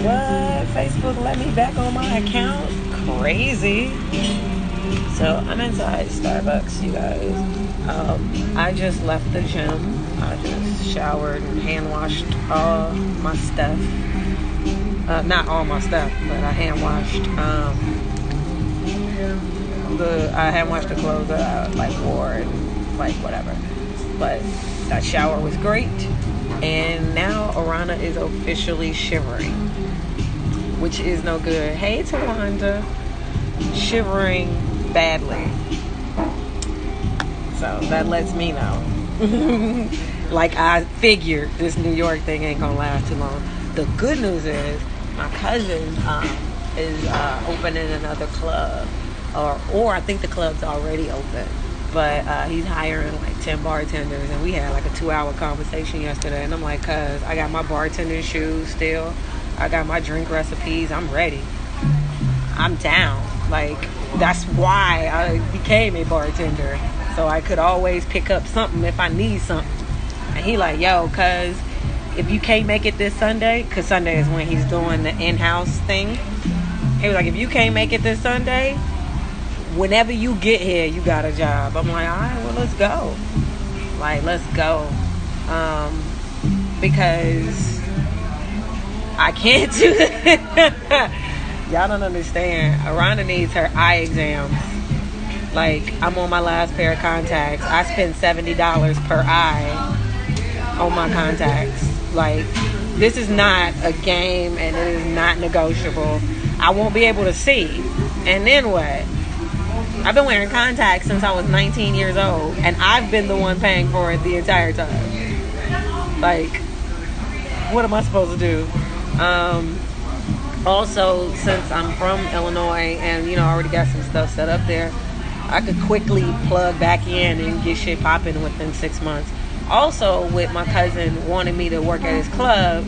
What? Facebook let me back on my account? Crazy. So I'm inside Starbucks, you guys. I just left the gym. I just showered and hand washed all my stuff. Not all my stuff, but I hand washed the clothes that I wore and whatever. But that shower was great, and now Aarona is officially shivering, which is no good. Hey, Tawanda, shivering badly. So that lets me know. I figured this New York thing ain't gonna last too long. The good news is my cousin is opening another club, or I think the club's already open, but he's hiring 10 bartenders, and we had a 2-hour conversation yesterday, and I'm like, cuz I got my bartending shoes still, I got my drink recipes, I'm ready, I'm down. That's why I became a bartender, so I could always pick up something if I need something. And he yo, cuz if you can't make it this Sunday, because Sunday is when he's doing the in-house thing, he was if you can't make it this Sunday, whenever you get here, you got a job. I'm like, all right, well, let's go. Let's go. Because I can't do it. Y'all don't understand. Aarona needs her eye exams. I'm on my last pair of contacts. I spend $70 per eye on my contacts. This is not a game, and it is not negotiable. I won't be able to see. And then what? I've been wearing contacts since I was 19 years old, and I've been the one paying for it the entire time. What am I supposed to do? Also, since I'm from Illinois and, I already got some stuff set up there, I could quickly plug back in and get shit popping within 6 months. Also, with my cousin wanting me to work at his club,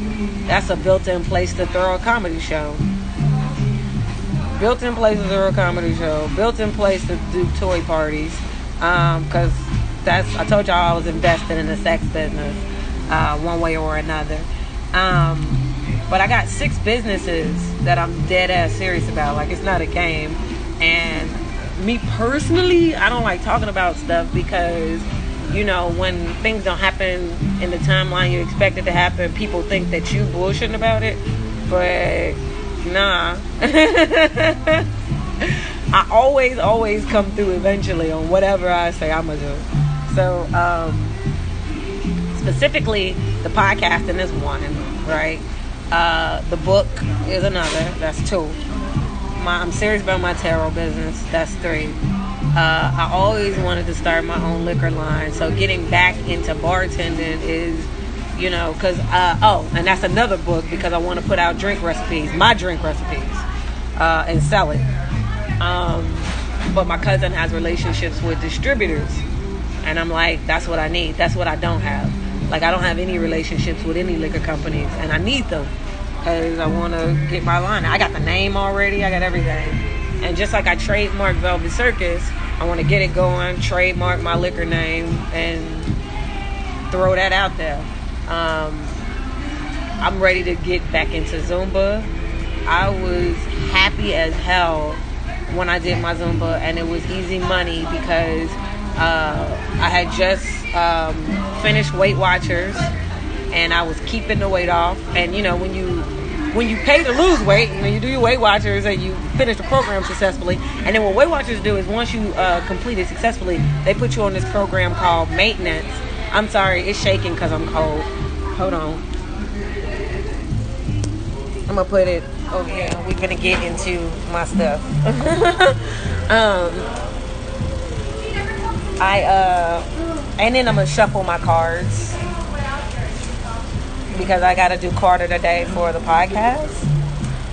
that's a built-in place to throw a comedy show. Built-in place to throw a comedy show. Built-in place to do toy parties. Because I told y'all I was invested in the sex business one way or another. But I got 6 businesses that I'm dead ass serious about. It's not a game. And me personally, I don't like talking about stuff because, when things don't happen in the timeline you expect it to happen, people think that you bullshitting about it. But nah. I always come through eventually on whatever I say I'm gonna do. So, specifically, the podcasting is one, right? The book is another. That's 2. I'm serious about my tarot business. That's 3. I always wanted to start my own liquor line. So getting back into bartending is, because, and that's another book because I want to put out my drink recipes, and sell it. But my cousin has relationships with distributors. And I'm that's what I need. That's what I don't have. I don't have any relationships with any liquor companies, and I need them because I want to get my line. I got the name already. I got everything. And just like I trademarked Velvet Circus, I want to get it going, trademark my liquor name, and throw that out there. I'm ready to get back into Zumba. I was happy as hell when I did my Zumba, and it was easy money because I had just finished Weight Watchers, and I was keeping the weight off. And when you pay to lose weight, when you do your Weight Watchers and you finish the program successfully, and then what Weight Watchers do is once you complete it successfully, they put you on this program called maintenance. I'm sorry, it's shaking because I'm cold. Hold on. I'm gonna put it over here. We're gonna get into my stuff. And then I'm gonna shuffle my cards because I gotta do quarter today for the podcast.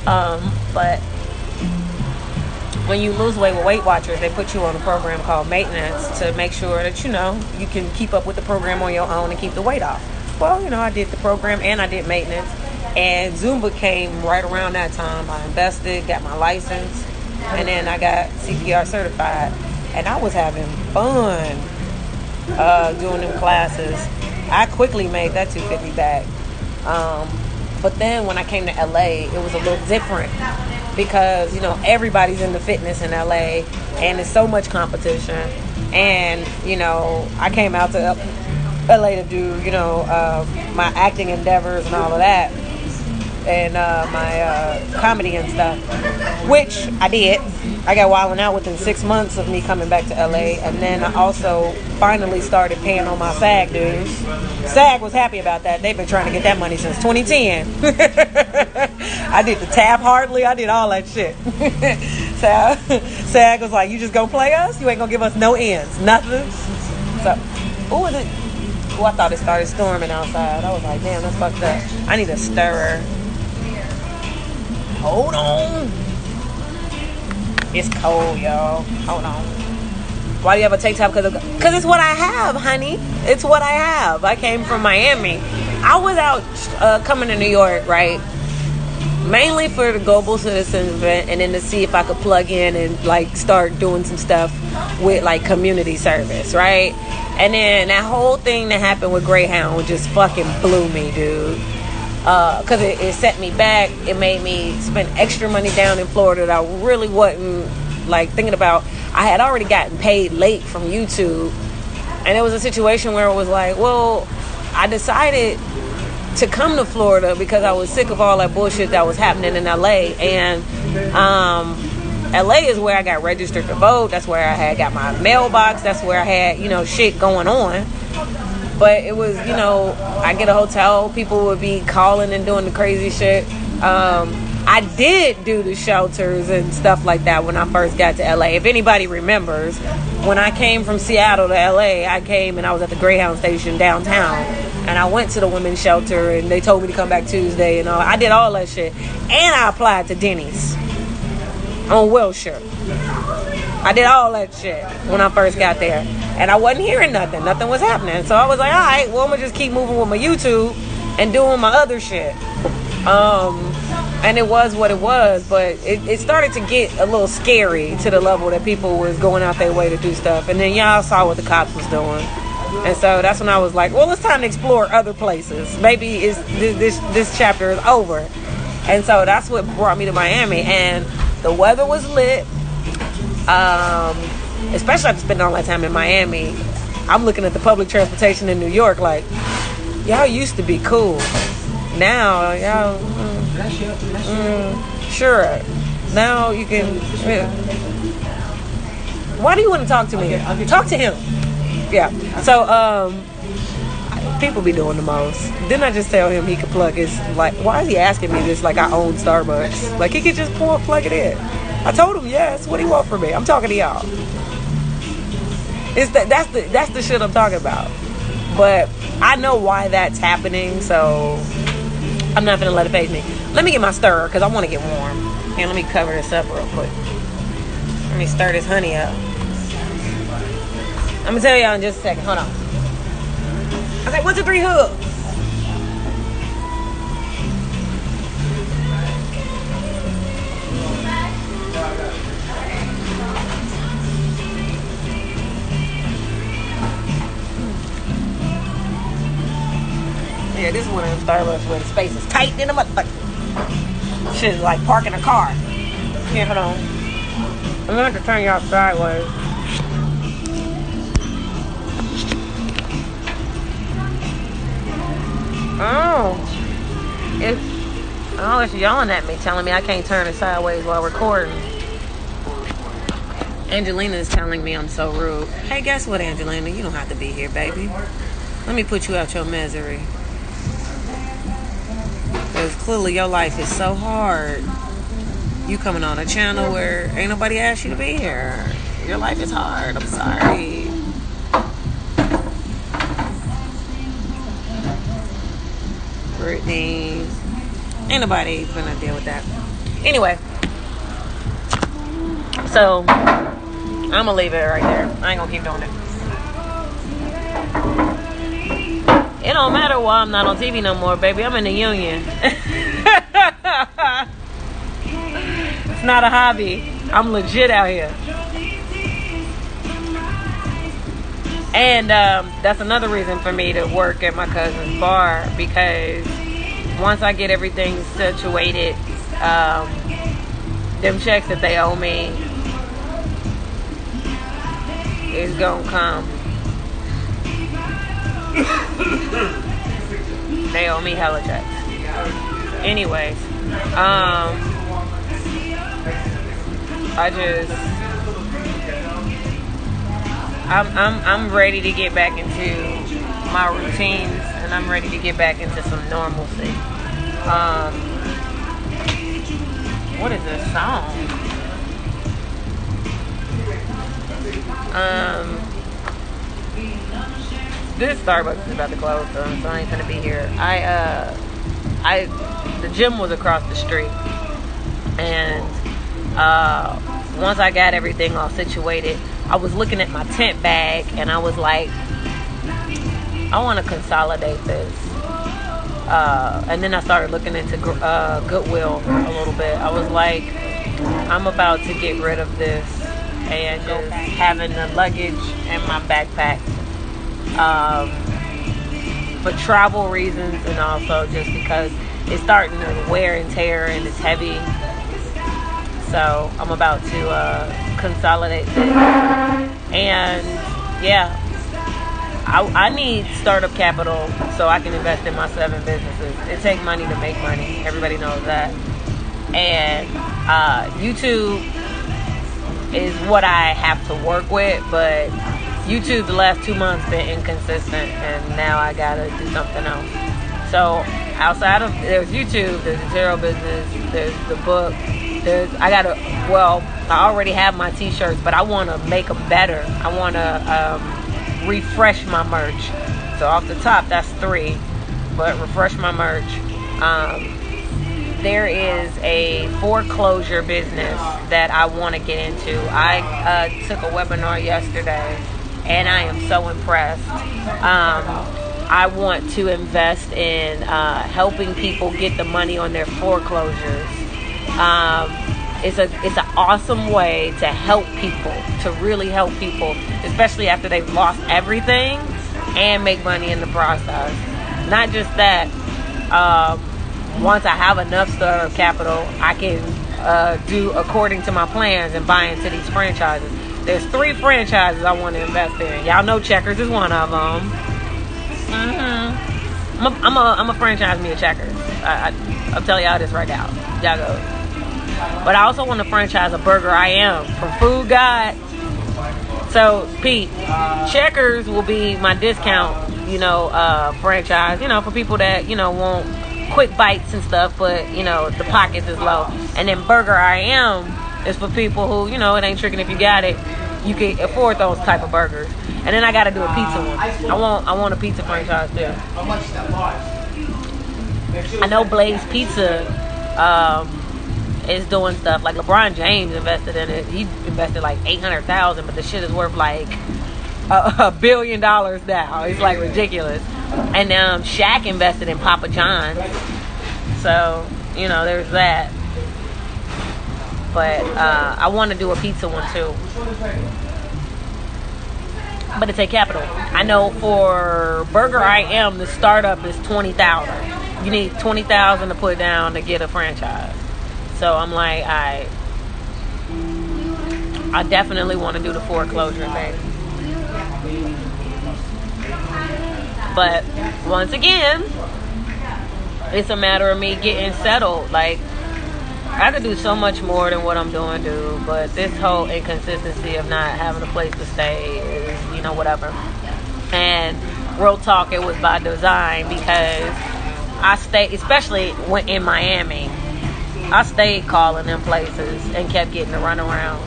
But when you lose weight with Weight Watchers, they put you on a program called maintenance to make sure that you can keep up with the program on your own and keep the weight off. Well, I did the program and I did maintenance, and Zumba came right around that time. I invested, got my license, and then I got CPR certified, and I was having fun doing them classes. I quickly made that $250 back. But then when I came to LA, it was a little different because, you know, everybody's into fitness in LA and there's so much competition. And, you know, I came out to LA to do, you know, my acting endeavors and all of that. And my comedy and stuff, which I did. I got wilding out within 6 months of me coming back to LA, and then I also finally started paying on my SAG dues. SAG was happy about that. They've been trying to get that money since 2010. I did the Tab Hardly. I did all that shit. SAG was like, you just gonna play us? You ain't gonna give us no ends, nothing. So, I thought it started storming outside. I was like, damn, that's fucked up. I need a stirrer. Hold on. It's cold, y'all. Hold on. Why do you have a tank top? Because it's what I have, honey. It's what I have. I came from Miami. I was out coming to New York, right? Mainly for the Global Citizens event, and then to see if I could plug in and like start doing some stuff with like community service, right? And then that whole thing that happened with Greyhound just fucking blew me, dude. Because it set me back. It made me spend extra money down in Florida that I really wasn't like thinking about. I had already gotten paid late from YouTube, and it was a situation where it was like, well, I decided to come to Florida because I was sick of all that bullshit that was happening in LA. And LA is where I got registered to vote. That's where I had got my mailbox. That's where I had, you know, shit going on. But it was, you know, I get a hotel, people would be calling and doing the crazy shit. I did do the shelters and stuff like that when I first got to LA. If anybody remembers, when I came from Seattle to LA, I came and I was at the Greyhound station downtown. And I went to the women's shelter and they told me to come back Tuesday and all. I did all that shit. And I applied to Denny's on Wilshire. I did all that shit when I first got there. And I wasn't hearing nothing. Nothing was happening. So I was like, all right, well, I'm going to just keep moving with my YouTube and doing my other shit. And it was what it was. But it started to get a little scary to the level that people was going out their way to do stuff. And then y'all saw what the cops was doing. And so that's when I was like, well, it's time to explore other places. Maybe this chapter is over. And so that's what brought me to Miami. And the weather was lit. Especially after spending all that time in Miami. I'm looking at the public transportation in New York like, y'all used to be cool. Now, y'all, sure. Now you can, yeah. Why do you want to talk to me? Talk to him. Yeah. So, people be doing the most. Didn't I just tell him he could plug his, like, why is he asking me this like I own Starbucks? Like, he could just plug it in. I told him yes. What do you want from me? I'm talking to y'all. That's the shit I'm talking about. But I know why that's happening, so I'm not gonna let it faze me. Let me get my stirrer because I want to get warm. Here, let me cover this up real quick. Let me stir this honey up. I'm gonna tell y'all in just a second. Hold on. I said 1, 2, 3 hooks. Yeah, this is one of them Starbucks where the space is tight in the motherfucker. Shit is like parking a car. Here, hold on. I'm gonna have to turn y'all sideways. It's yelling at me, telling me I can't turn it sideways while recording. Angelina is telling me I'm so rude. Hey, guess what, Angelina? You don't have to be here, baby. Let me put you out your misery. Because clearly your life is so hard. You coming on a channel where ain't nobody asked you to be here. Your life is hard. I'm sorry. Brittany. Ain't nobody gonna deal with that. Anyway. So, I'm gonna leave it right there. I ain't gonna keep doing it. It don't matter why I'm not on TV no more, baby. I'm in the union. It's not a hobby. I'm legit out here. And that's another reason for me to work at my cousin's bar, because once I get everything situated, them checks that they owe me is gonna come. They owe me hella checks. Anyways, I'm ready to get back into my routines, and I'm ready to get back into some normalcy. What is this song? This Starbucks is about to close, so I ain't gonna be here. The gym was across the street, and once I got everything all situated, I was looking at my tent bag, and I was like, I want to consolidate this. And then I started looking into Goodwill a little bit. I was like, I'm about to get rid of this and just having the luggage and my backpack for travel reasons, and also just because it's starting to wear and tear and it's heavy. So I'm about to consolidate this. And yeah, I need startup capital so I can invest in my 7 businesses. It takes money to make money. Everybody knows that. And YouTube is what I have to work with, but YouTube the last 2 months been inconsistent, and now I gotta do something else. So outside of, there's YouTube, there's the Zero business, there's the book, I already have my t-shirts, but I want to make them better. I want to refresh my merch. So off the top, that's 3, but refresh my merch. There is a foreclosure business that I want to get into. I took a webinar yesterday, and I am so impressed. I want to invest in helping people get the money on their foreclosures. It's an awesome way to help people, to really help people, especially after they've lost everything, and make money in the process. Not just that, once I have enough startup capital, I can do according to my plans and buy into these franchises. There's 3 franchises I want to invest in. Y'all know Checkers is one of them. I'm a franchise me a Checkers. I'll tell y'all this right now. Y'all go. But I also want to franchise a Burger I Am from Food God. So, Pete, Checkers will be my discount, franchise, for people that, want quick bites and stuff, but, the pockets is low. And then Burger I Am is for people who, it ain't tricking if you got it. You can afford those type of burgers. And then I got to do a pizza one. I want a pizza franchise too. I know Blaze Pizza is doing stuff like LeBron James invested in it. He invested like $800,000, but the shit is worth like $1 billion now. It's like ridiculous. And Shaq invested in Papa John's, so there's that. But I want to do a pizza one too, but it take capital. I know for Burger I Am, the startup is $20,000. You need $20,000 to put down to get a franchise. So I'm like, I definitely want to do the foreclosure thing. But once again, it's a matter of me getting settled. Like, I could do so much more than what I'm doing, dude. But this whole inconsistency of not having a place to stay is, whatever. And real talk, it was by design, because I stayed, especially when in Miami, I stayed calling them places and kept getting to run around.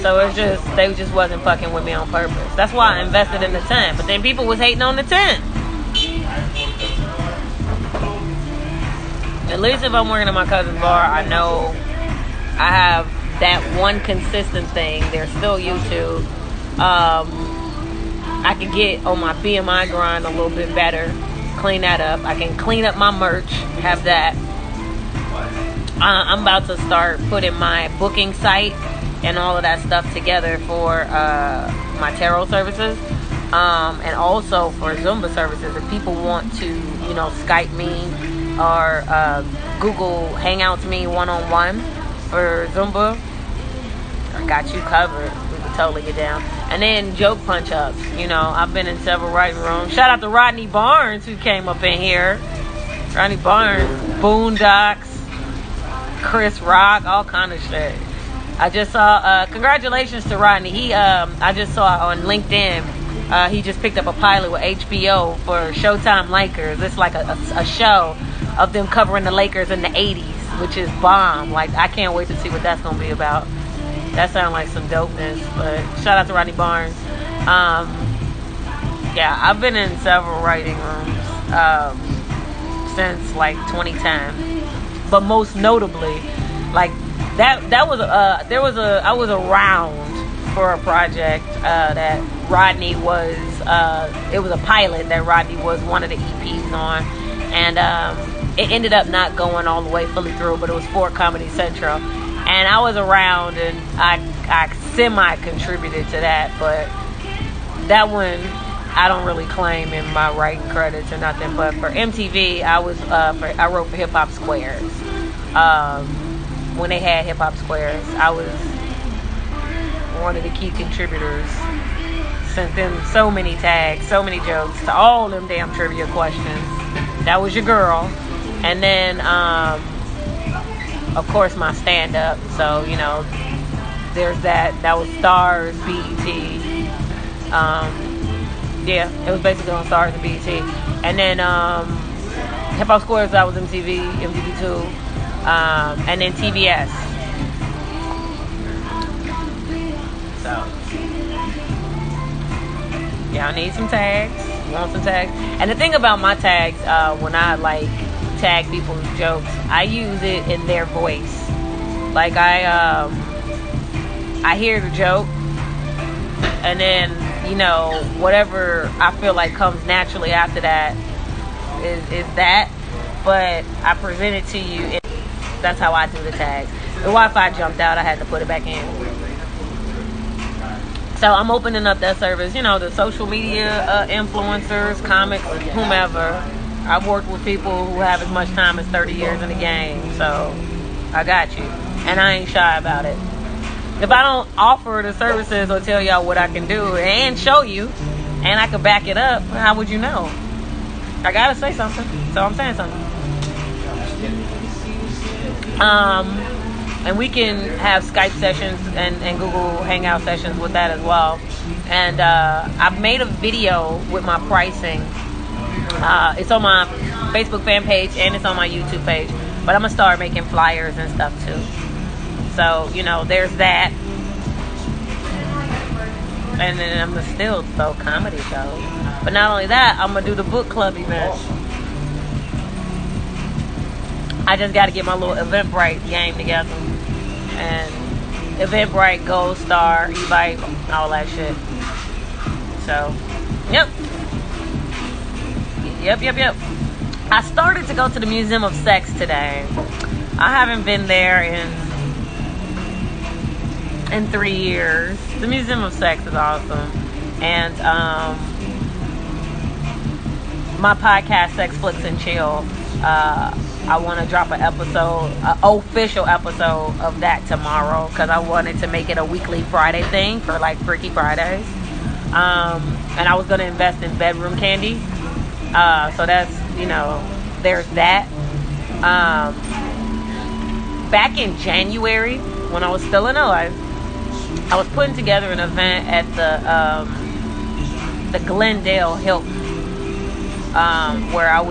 So they just wasn't fucking with me on purpose. That's why I invested in the tent. But then people was hating on the tent. At least if I'm working at my cousin's bar, I know I have that one consistent thing. There's still YouTube. I can get on my BMI grind a little bit better. Clean that up. I can clean up my merch. Have that. I'm about to start putting my booking site and all of that stuff together for my tarot services, and also for Zumba services. If people want to, Skype me or Google Hangouts me one-on-one for Zumba, I got you covered. We can totally get down. And then joke punch-ups. You know, I've been in several writing rooms. Shout out to Rodney Barnes, who came up in here. Rodney Barnes, Boondocks, Chris Rock, all kind of shit. I just saw, congratulations to Rodney. I just saw on LinkedIn, he just picked up a pilot with HBO for Showtime Lakers. It's like a show of them covering the Lakers in the 80s, which is bomb. Like, I can't wait to see what that's going to be about. That sounds like some dopeness, but shout out to Rodney Barnes. Yeah, I've been in several writing rooms since like 2010, but most notably, like I was around for a project that Rodney was. It was a pilot that Rodney was one of the EPs on, and it ended up not going all the way fully through, but it was for Comedy Central. And I was around, and I semi-contributed to that, but that one I don't really claim in my writing credits or nothing. But for MTV, I wrote for Hip Hop Squares. When they had Hip Hop Squares, I was one of the key contributors. Sent them so many tags, so many jokes, to all them damn trivia questions. That was your girl. And then of course, my stand-up. So, you know, there's that. That was Stars, BET. Yeah, it was basically on Stars and BET. And then Hip Hop Squares, that was MTV, MTV2. And then TBS. So, yeah, I need some tags. You want some tags? And the thing about my tags, when I, like, tag people's jokes, I use it in their voice. Like I hear the joke, and then, you know, whatever I feel like comes naturally after that is that, but I present it to you, and that's how I do the tags. The Wi-Fi jumped out, I had to put it back in. So I'm opening up that service, you know, the social media influencers, comics, whomever. I've worked with people who have as much time as 30 years in the game, so I got you. And I ain't shy about it. If I don't offer the services or tell y'all what I can do and show you, and I can back it up, how would you know? I gotta say something, so I'm saying something. And we can have Skype sessions and Google Hangout sessions with that as well. And I've made a video with my pricing. It's on my Facebook fan page and it's on my YouTube page. But I'm going to start making flyers and stuff too. So, you know, there's that. And then I'm going to still throw comedy shows. But not only that, I'm going to do the book club event. I just got to get my little Eventbrite game together. And Eventbrite, Gold Star, Evite, all that shit. So, yep. I started to go to the Museum of Sex today. I haven't been there in 3 years. The Museum of Sex is awesome. And my podcast, Sex Flicks and Chill, I want to drop an official episode of that tomorrow, because I wanted to make it a weekly Friday thing for like Freaky Fridays. And I was going to invest in bedroom candy. So that's, you know, there's that. Back in January, when I was still in LA, I was putting together an event at the Glendale Hilton, where I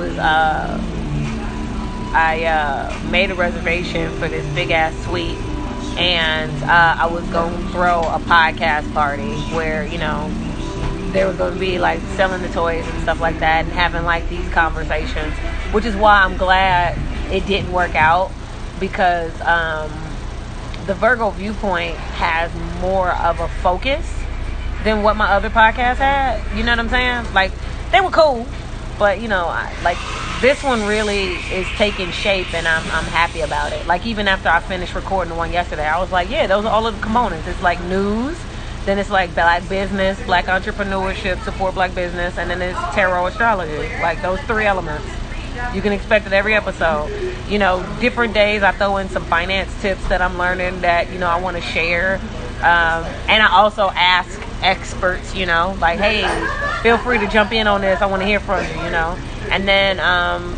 made a reservation for this big ass suite, and I was going to throw a podcast party where, you know, there was going to be like selling the toys and stuff like that and having like these conversations, which is why I'm glad it didn't work out, because the Virgo Viewpoint has more of a focus than what my other podcast had. You know what I'm saying? Like, they were cool, but, you know, like, this one really is taking shape, and I'm happy about it. Like, even after I finished recording the one yesterday, I was like, yeah, those are all of the components. It's like news, then it's like black business, black entrepreneurship, support black business, and then it's tarot astrology. Like, those three elements. You can expect it every episode. You know, different days I throw in some finance tips that I'm learning that, you know, I want to share. And I also ask experts, you know, like, hey, feel free to jump in on this. I want to hear from you, you know. And then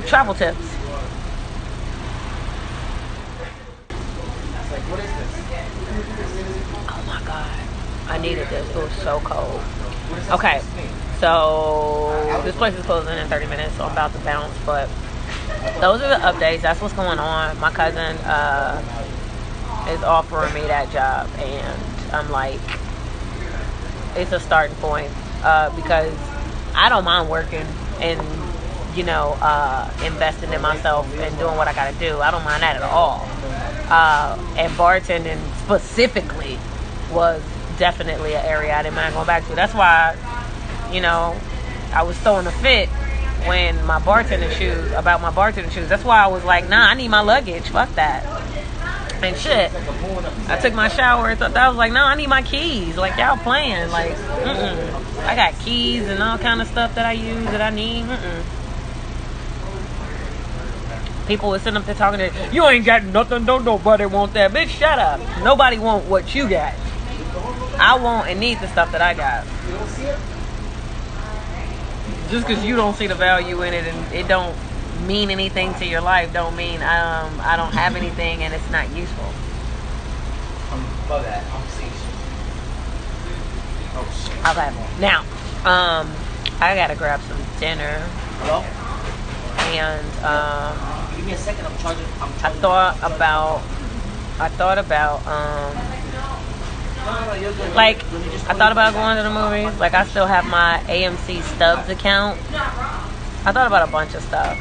travel tips. What is this? Oh my God. I needed this. It was so cold. Okay. So this place is closing in 30 minutes, so I'm about to bounce. But those are the updates. That's what's going on. My cousin is offering me that job, and I'm like, it's a starting point because I don't mind working and, you know, investing in myself and doing what I got to do. I don't mind that at all. And bartending specifically was definitely an area I didn't mind going back to. That's why, you know, I was throwing a fit when about my bartending shoes. That's why I was like, nah, I need my luggage. Fuck that. And shit. I took my shower and thought, I was like, no, I need my keys. Like, y'all playing. Like, I got keys and all kind of stuff that I use that I need. People were sitting up there talking to, you ain't got nothing, don't nobody want that. Bitch, shut up. Nobody want what you got. I want and need the stuff that I got. Just because you don't see the value in it and it don't mean anything to your life, don't mean I don't have anything and it's not useful. Okay, now I gotta grab some dinner. Hello? And give me a second. I'm charging. I thought about like, I thought about going to the movies. Like, I still have my AMC Stubs account. I thought about a bunch of stuff.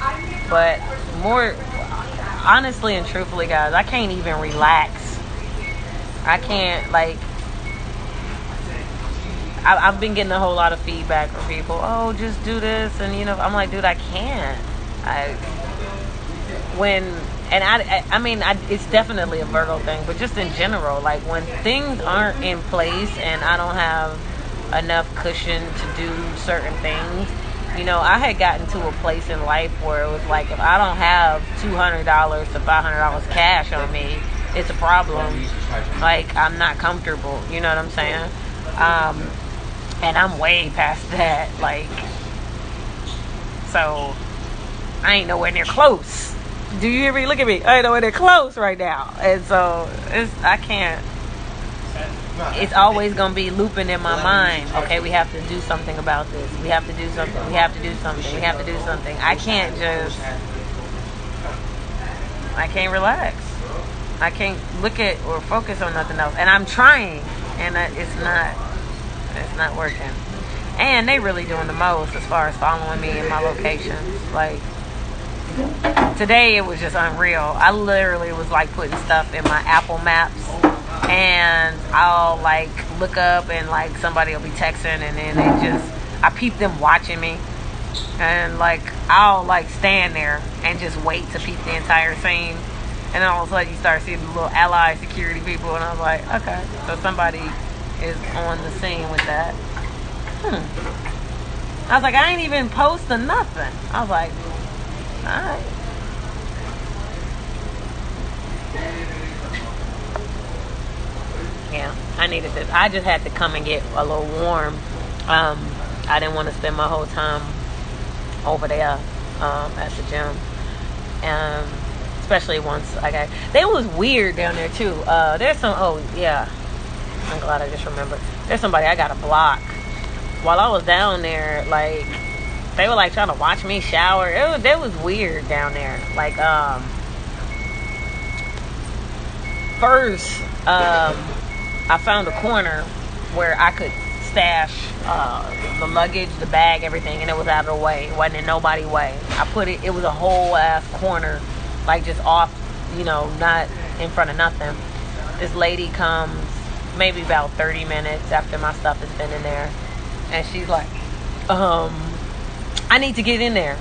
But more, honestly and truthfully, guys, I can't even relax. I can't, like, I've been getting a whole lot of feedback from people. Oh, just do this. And, you know, I'm like, dude, I can't. I mean, it's definitely a Virgo thing, but just in general, like, when things aren't in place and I don't have enough cushion to do certain things, you know, I had gotten to a place in life where it was like, if I don't have $200 to $500 cash on me, it's a problem. Like, I'm not comfortable, you know what I'm saying? And I'm way past that, like, so I ain't nowhere near close. Do you hear me? Look at me. I ain't nowhere near close right now. And so I can't. It's always going to be looping in my mind. Okay, we have to do something about this. We have to do something. We have to do something. We have to do something. I can't relax. I can't look at or focus on nothing else. And I'm trying. And it's not working. And they really doing the most as far as following me in my locations. Like, today it was just unreal. I literally was like putting stuff in my Apple Maps, and I'll like look up and like somebody will be texting, and then I peep them watching me, and like I'll like stand there and just wait to peep the entire scene, and then all of a sudden you start seeing the little ally security people, and I was like, okay, so somebody is on the scene with that. I was like, I ain't even posting nothing. I was like, alright. Yeah, I needed this. I just had to come and get a little warm. I didn't want to spend my whole time over there at the gym. Especially once they was weird down there too. There's some, oh yeah, I'm glad I just remembered. There's somebody I got to block. While I was down there, like, they were like trying to watch me shower. It was weird down there. Like, first, I found a corner where I could stash the luggage, the bag, everything, and it was out of the way. It wasn't in nobody's way. It was a whole ass corner, like just off, you know, not in front of nothing. This lady comes maybe about 30 minutes after my stuff has been in there, and she's like, I need to get in there.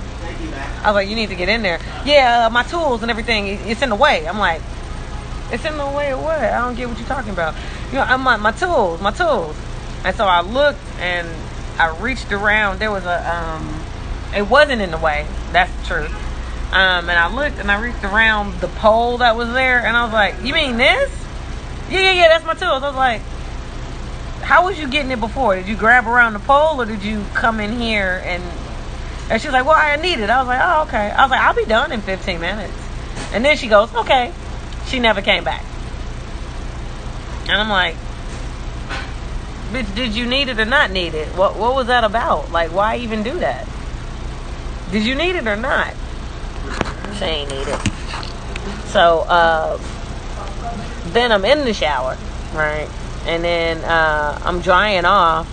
I was like, you need to get in there? Yeah, my tools and everything, it's in the way. I'm like, it's in the way of what? I don't get what you're talking about. You know, I'm like, my tools. And so I looked and I reached around. There was it wasn't in the way. That's the truth. And I looked and I reached around the pole that was there, and I was like, "You mean this?" Yeah, that's my tools. I was like, "How was you getting it before? Did you grab around the pole, or did you come in here?" And she was like, "Well, I need it." I was like, "Oh, okay." I was like, "I'll be done in 15 minutes." And then she goes, "Okay." She never came back. And I'm like, "Bitch, did you need it or not need it? What was that about? Like, why even do that? Did you need it or not?" She ain't need it. So, then I'm in the shower, right? And then I'm drying off,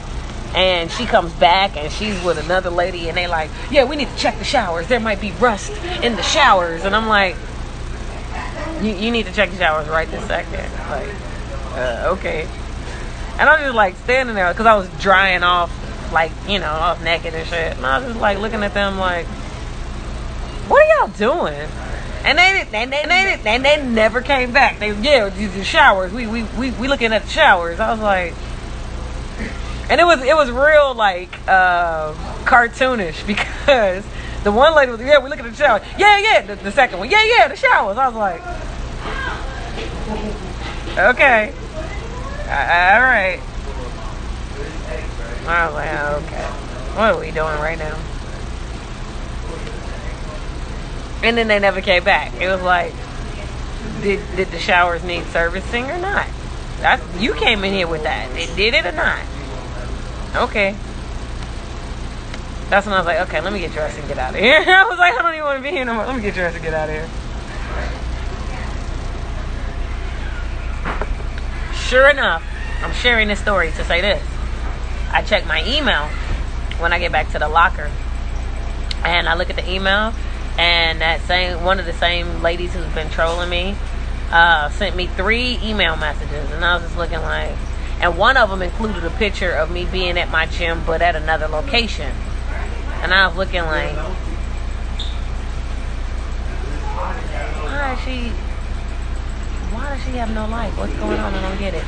and she comes back, and she's with another lady, and they like, "Yeah, we need to check the showers. There might be rust in the showers." And I'm like, you need to check the showers right this second. Like, okay. And I was just like standing there, because I was drying off, like, you know, I was naked and shit. And I was just like looking at them like, "What are y'all doing?" And they never came back. They, "Yeah, the showers. We looking at the showers." I was like, and it was real like cartoonish, because the one lady was, "Yeah, we looking at the shower." Yeah. The second one, yeah, the showers. I was like, okay, all right. I was like, okay, what are we doing right now? And then they never came back. It was like, did the showers need servicing or not? You came in here with that. They did it or not? Okay. That's when I was like, okay, let me get dressed and get out of here. I was like, I don't even want to be here no more. Let me get dressed and get out of here. Sure enough, I'm sharing this story to say this. I check my email when I get back to the locker, and I look at the email, and one of the same ladies who's been trolling me sent me 3 email messages, and I was just looking like, and one of them included a picture of me being at my gym but at another location, and I was looking like, why does she have no life? What's going on? I don't get it.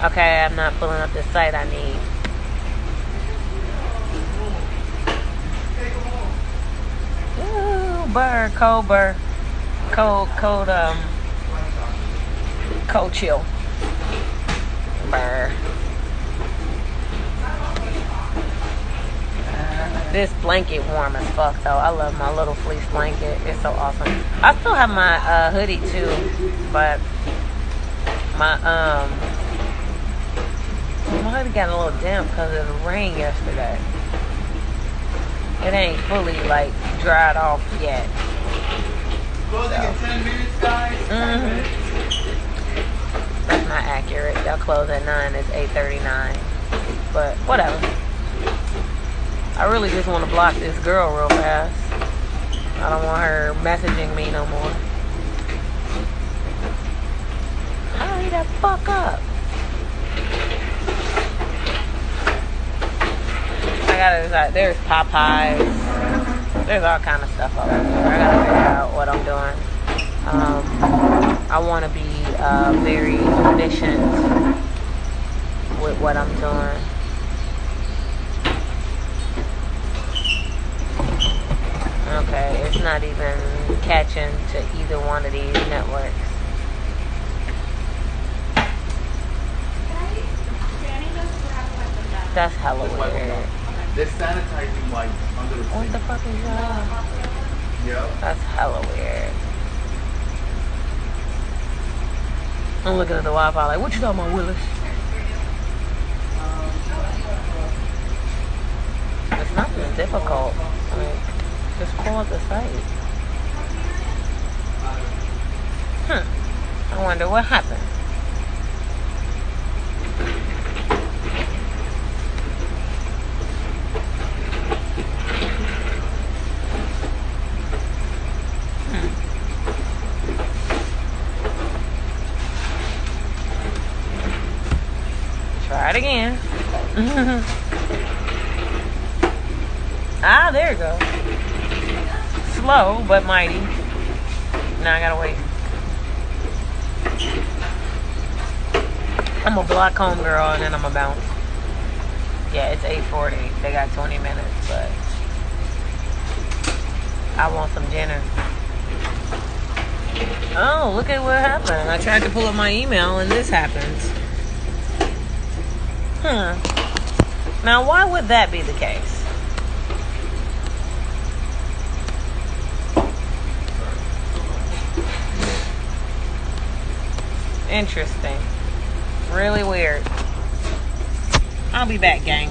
Okay, I'm not pulling up the site I need. Ooh, cold chill. Burr. This blanket warm as fuck though. I love my little fleece blanket. It's so awesome. I still have my hoodie too, but my hoodie got a little damp because of the rain yesterday. It ain't fully like dried off yet. Closing in 10 minutes, guys. That's not accurate. Y'all close at 9. It's 8:39. But whatever. I really just want to block this girl real fast. I don't want her messaging me no more. Hurry the fuck up. I gotta decide. There's Popeyes. There's all kind of stuff over there. I gotta figure out what I'm doing. I want to be very efficient with what I'm doing. Okay, it's not even catching to either one of these networks. That's hella weird. They're sanitizing wipes under the sink. What the fuck is that? Yep. That's hella weird. I'm looking at the Wi-Fi like, what you talking about, Willis? It's not this difficult. Like, just pull up the site. I wonder what happened. Try it again. Ah, there you go. Slow but mighty. Now I gotta wait. I'm a block home girl and then I'm a bounce. Yeah, it's 8:40. They got 20 minutes, but I want some dinner. Oh, look at what happened. I tried to pull up my email and this happens. Now, why would that be the case? Interesting. Really weird. I'll be back, gang.